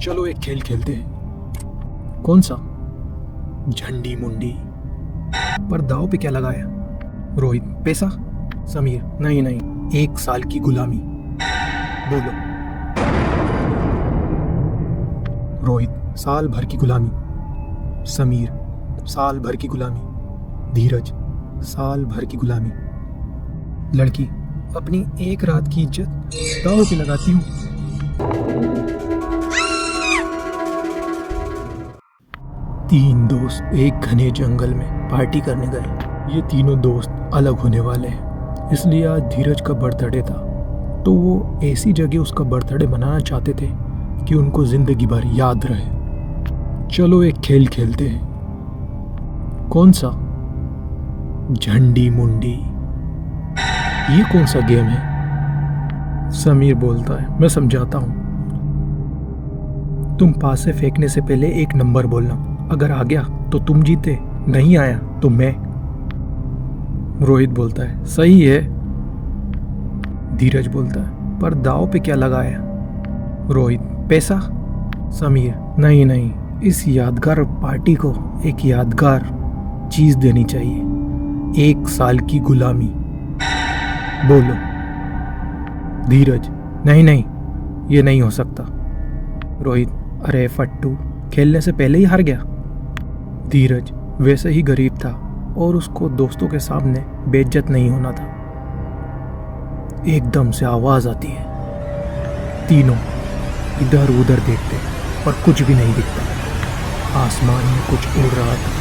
चलो एक खेल खेलते हैं। कौन सा? झंडी मुंडी। पर दाव पे क्या लगाया? रोहित, पैसा। समीर, नहीं नहीं, 1 साल की गुलामी। बोलो। रोहित, साल भर की गुलामी। समीर, साल भर की गुलामी। धीरज, साल भर की गुलामी। लड़की, अपनी 1 रात की इज्जत दाव पे लगाती हूँ। तीन दोस्त एक घने जंगल में पार्टी करने गए। ये तीनों दोस्त अलग होने वाले हैं, इसलिए आज धीरज का बर्थडे था। तो वो ऐसी जगह उसका बर्थडे मनाना चाहते थे कि उनको जिंदगी भर याद रहे। चलो एक खेल खेलते हैं। कौन सा? झंडी मुंडी। ये कौन सा गेम है? समीर बोलता है, मैं समझाता हूँ। तुम पास से फेंकने से पहले एक नंबर बोलना। अगर आ गया तो तुम जीते, नहीं आया तो मैं। रोहित बोलता है, सही है। धीरज बोलता है, पर दाव पे क्या लगाया? रोहित, पैसा। समीर, नहीं नहीं, इस यादगार पार्टी को एक यादगार चीज देनी चाहिए। 1 साल की गुलामी। बोलो। धीरज, नहीं नहीं, ये नहीं हो सकता। रोहित, अरे फट्टू, खेलने से पहले ही हार गया। धीरज वैसे ही गरीब था और उसको दोस्तों के सामने बेइज्जत नहीं होना था। एकदम से आवाज आती है। तीनों इधर उधर देखते पर कुछ भी नहीं दिखता। आसमान में कुछ उड़ रहा था।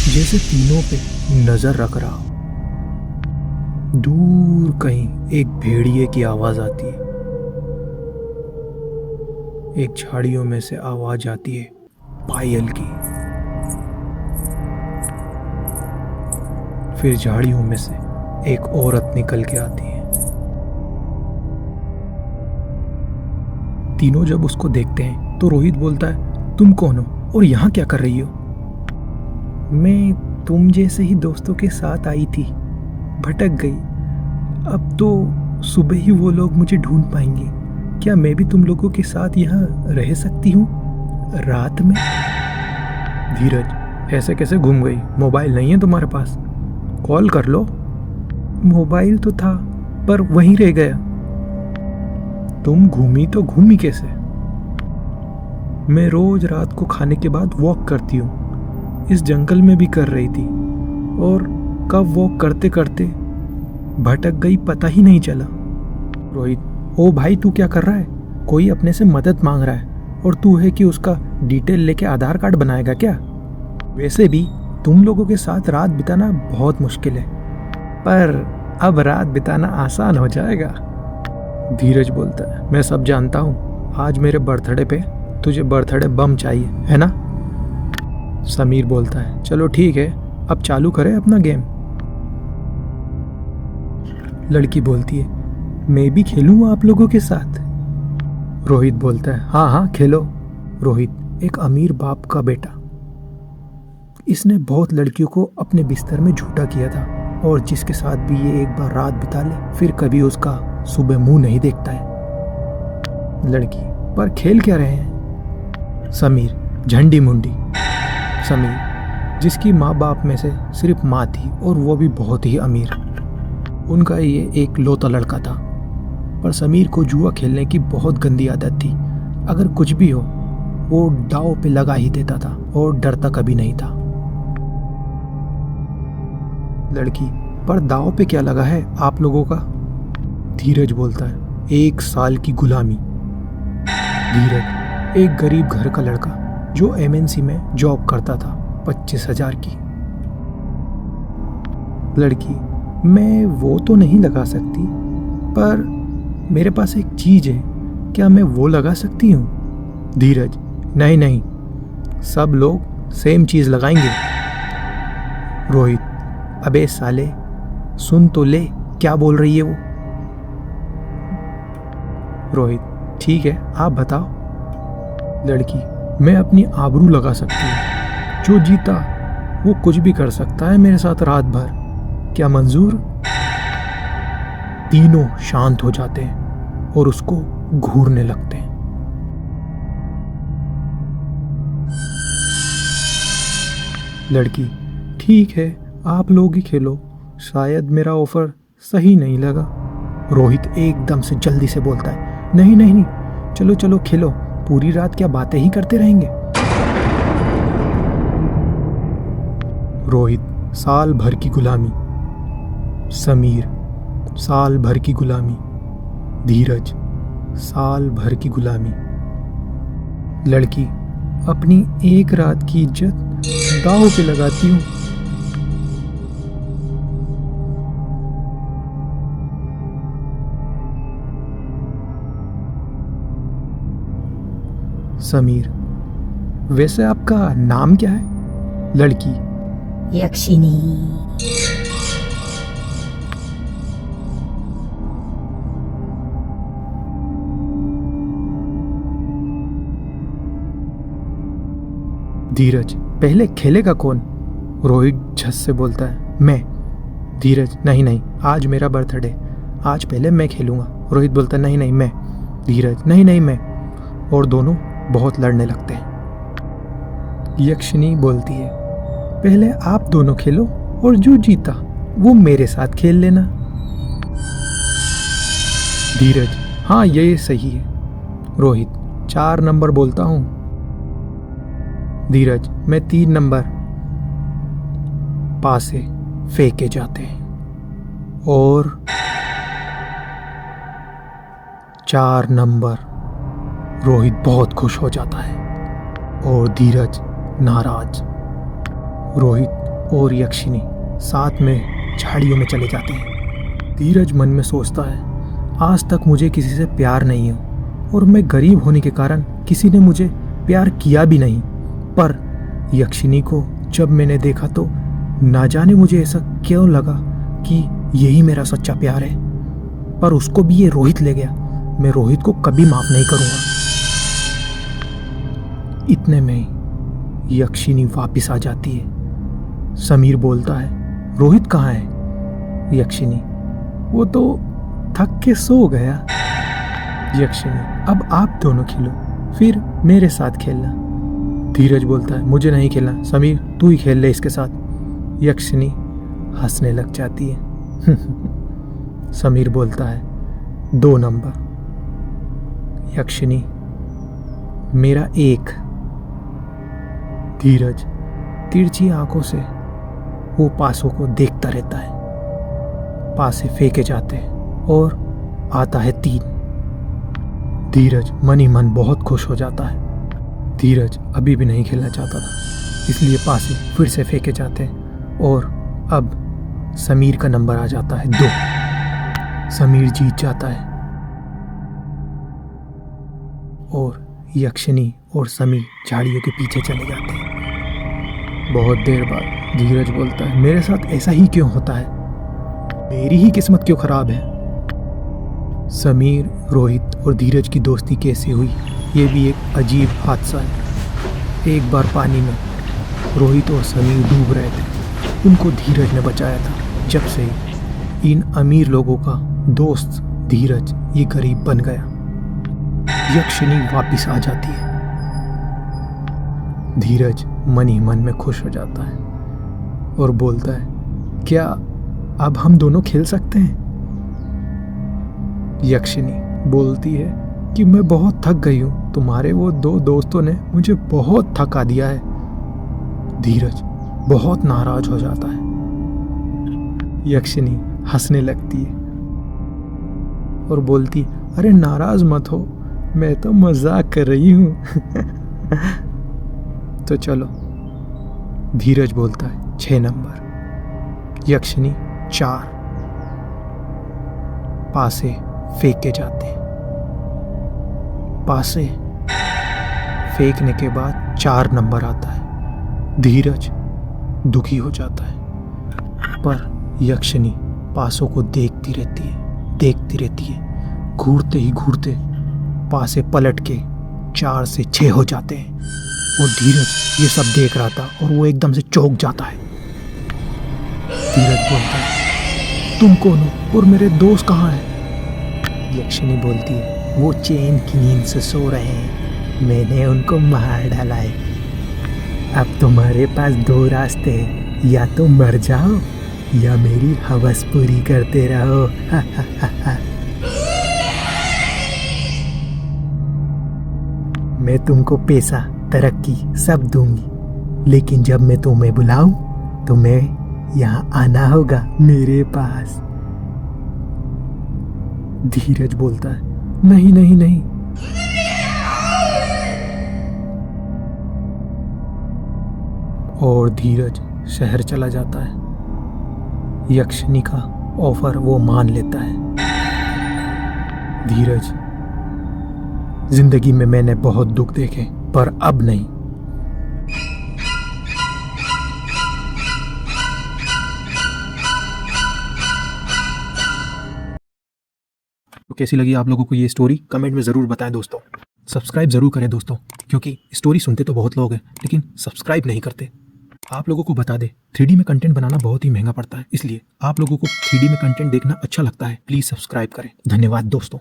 जैसे तीनों पे नजर रख रहा हो। दूर कहीं एक भेड़िए की आवाज आती है। एक झाड़ियों में से आवाज आती है पायल की। फिर झाड़ियों में से एक औरत निकल के आती है। तीनों जब उसको देखते हैं तो रोहित बोलता है, तुम कौन हो और यहाँ क्या कर रही हो? मैं तुम जैसे ही दोस्तों के साथ आई थी, भटक गई। अब तो सुबह ही वो लोग मुझे ढूंढ पाएंगे। क्या मैं भी तुम लोगों के साथ यहाँ रह सकती हूँ रात में? धीरज, ऐसे कैसे घूम गई? मोबाइल नहीं है तुम्हारे पास? कॉल कर लो। मोबाइल तो था पर वहीं रह गया। तुम घूमी तो घूमी कैसे? मैं रोज रात को खाने के बाद वॉक करती हूँ। इस जंगल में भी कर रही थी और कब वॉक करते करते भटक गई, पता ही नहीं चला। रोहित, ओ भाई, तू क्या कर रहा है? कोई अपने से मदद मांग रहा है और तू है कि उसका डिटेल लेके आधार कार्ड बनाएगा क्या? वैसे भी तुम लोगों के साथ रात बिताना बहुत मुश्किल है, पर अब रात बिताना आसान हो जाएगा। धीरज बोलता है, मैं सब जानता हूँ। आज मेरे बर्थडे पे तुझे बर्थडे बम चाहिए, है ना? समीर बोलता है, चलो ठीक है, अब चालू करें अपना गेम। लड़की बोलती है, मैं भी खेलूँ आप लोगों के साथ? रोहित बोलता है, हाँ हाँ खेलो। रोहित एक अमीर बाप का बेटा। इसने बहुत लड़कियों को अपने बिस्तर में झूठा किया था और जिसके साथ भी ये एक बार रात बिता ले फिर कभी उसका सुबह मुंह नहीं देखता है। लड़की, पर खेल क्या रहे हैं? समीर, झंडी मुंडी। समीर, जिसकी माँ बाप में से सिर्फ माँ थी और वो भी बहुत ही अमीर। उनका ये एक लौता लड़का था, पर समीर को जुआ खेलने की बहुत गंदी आदत थी। अगर कुछ भी हो वो दाव पे लगा ही देता था और डरता कभी नहीं था। लड़की, पर दाव पे क्या लगा है आप लोगों का? धीरज बोलता है, 1 साल की गुलामी। धीरज एक गरीब घर का लड़का जो MNC में जॉब करता था, 25,000 की। लड़की, मैं वो तो नहीं लगा सकती, पर मेरे पास एक चीज है, क्या मैं वो लगा सकती हूँ? धीरज, नहीं नहीं, सब लोग सेम चीज लगाएंगे। रोहित, अबे साले, सुन तो ले, क्या बोल रही है वो? रोहित, ठीक है, आप बताओ। लड़की, मैं अपनी आबरू लगा सकती हूँ। जो जीता वो कुछ भी कर सकता है मेरे साथ रात भर। क्या मंजूर? तीनों शांत हो जाते हैं और उसको घूरने लगते हैं। लड़की, ठीक है, आप लोग ही खेलो, शायद मेरा ऑफर सही नहीं लगा। रोहित एकदम से जल्दी से बोलता है, नहीं नहीं नहीं, चलो चलो खेलो, पूरी रात क्या बातें ही करते रहेंगे। रोहित, साल भर की गुलामी। समीर, साल भर की गुलामी। धीरज, साल भर की गुलामी। लड़की, अपनी एक रात की इज्जत दांव पे लगाती हूँ। समीर, वैसे आपका नाम क्या है? लड़की, यक्षिनी। धीरज, पहले खेलेगा कौन? रोहित झस से बोलता है, मैं। धीरज, नहीं नहीं, आज मेरा बर्थडे, आज पहले मैं खेलूंगा। रोहित बोलता है, नहीं नहीं मैं। धीरज, नहीं नहीं मैं। और दोनों बहुत लड़ने लगते हैं। यक्षिनी बोलती है, पहले आप दोनों खेलो और जो जीता वो मेरे साथ खेल लेना। धीरज, हाँ ये सही है। रोहित, 4 नंबर बोलता हूं। धीरज, मैं 3 नंबर। पासे फेंके जाते हैं और 4 नंबर। रोहित बहुत खुश हो जाता है और धीरज नाराज। रोहित और यक्षिनी साथ में झाड़ियों में चले जाते हैं। धीरज मन में सोचता है, आज तक मुझे किसी से प्यार नहीं हो और मैं गरीब होने के कारण किसी ने मुझे प्यार किया भी नहीं। पर यक्षिनी को जब मैंने देखा तो ना जाने मुझे ऐसा क्यों लगा कि यही मेरा सच्चा प्यार है। पर उसको भी ये रोहित ले गया। मैं रोहित को कभी माफ नहीं करूंगा। इतने में यक्षिनी वापिस आ जाती है। समीर बोलता है, रोहित कहाँ है? यक्षिनी, वो तो थक के सो गया। यक्षिनी, अब आप दोनों खेलो, फिर मेरे साथ खेलना। धीरज बोलता है, मुझे नहीं खेलना, समीर तू ही खेल ले इसके साथ। यक्षिनी हंसने लग जाती है। समीर बोलता है, 2 नंबर। यक्षिनी, मेरा 1। धीरज तिरछी आंखों से वो पासों को देखता रहता है। पासे फेंके जाते हैं और आता है 3। धीरज मन ही मन बहुत खुश हो जाता है। धीरज अभी भी नहीं खेलना चाहता था, इसलिए पासे फिर से फेंके जाते हैं और अब समीर का नंबर आ जाता है 2। समीर जीत जाता है और यक्षिनी और समीर झाड़ियों के पीछे चले जाते हैं। बहुत देर बाद धीरज बोलता है, मेरे साथ ऐसा ही क्यों होता है? मेरी ही किस्मत क्यों खराब है? समीर, रोहित और धीरज की दोस्ती कैसे हुई, ये भी एक अजीब हादसा है। एक बार पानी में रोहित और समीर डूब रहे थे। उनको धीरज ने बचाया था। जब से इन अमीर लोगों का दोस्त धीरज ये गरीब बन गया। यक्षिनी वापिस आ जाती है। धीरज मन ही मन में खुश हो जाता है और बोलता है, क्या अब हम दोनों खेल सकते हैं? यक्षिनी बोलती है कि मैं बहुत थक गई हूं, तुम्हारे वो 2 दोस्तों ने मुझे बहुत थका दिया है। धीरज बहुत नाराज हो जाता है। यक्षिनी हंसने लगती है और बोलती, अरे नाराज मत हो, मैं तो मजाक कर रही हूं। तो चलो। धीरज बोलता है, 6 नंबर। यक्षिनी 4। पासे फेंके जाते हैं। पासे फेंकने के बाद 4 नंबर आता है। धीरज दुखी हो जाता है, पर यक्षिनी पासों को देखती रहती है। घूरते ही घूरते पासे पलट के 4 से 6 हो जाते हैं और धीरज ये सब देख रहा था और वो एकदम से चौंक जाता है। धीरज बोलता है, तुम कौन हो? और मेरे दोस्त कहाँ हैं? यक्षिनी बोलती है, वो चैन की नींद से सो रहे हैं, मैंने उनको मार डाला है। अब तुम्हारे पास दो रास्ते हैं, या तो मर जाओ या मेरी हवस पूरी करते रहो। मैं तुमको पैसा, तरक्की सब दूंगी, लेकिन जब मैं तुम्हें बुलाऊं तो मैं यहाँ आना होगा मेरे पास। धीरज बोलता है, नहीं नहीं नहीं। और धीरज शहर चला जाता है। यक्षिनी का ऑफर वो मान लेता है। धीरज, जिंदगी में मैंने बहुत दुख देखे, पर अब नहीं। तो कैसी लगी आप लोगों को ये स्टोरी, कमेंट में ज़रूर बताएं दोस्तों। सब्सक्राइब ज़रूर करें दोस्तों, क्योंकि स्टोरी सुनते तो बहुत लोग हैं लेकिन सब्सक्राइब नहीं करते। आप लोगों को बता दें, 3D में कंटेंट बनाना बहुत ही महंगा पड़ता है, इसलिए आप लोगों को 3D में कंटेंट देखना अच्छा लगता है, प्लीज़ सब्सक्राइब करें। धन्यवाद दोस्तों।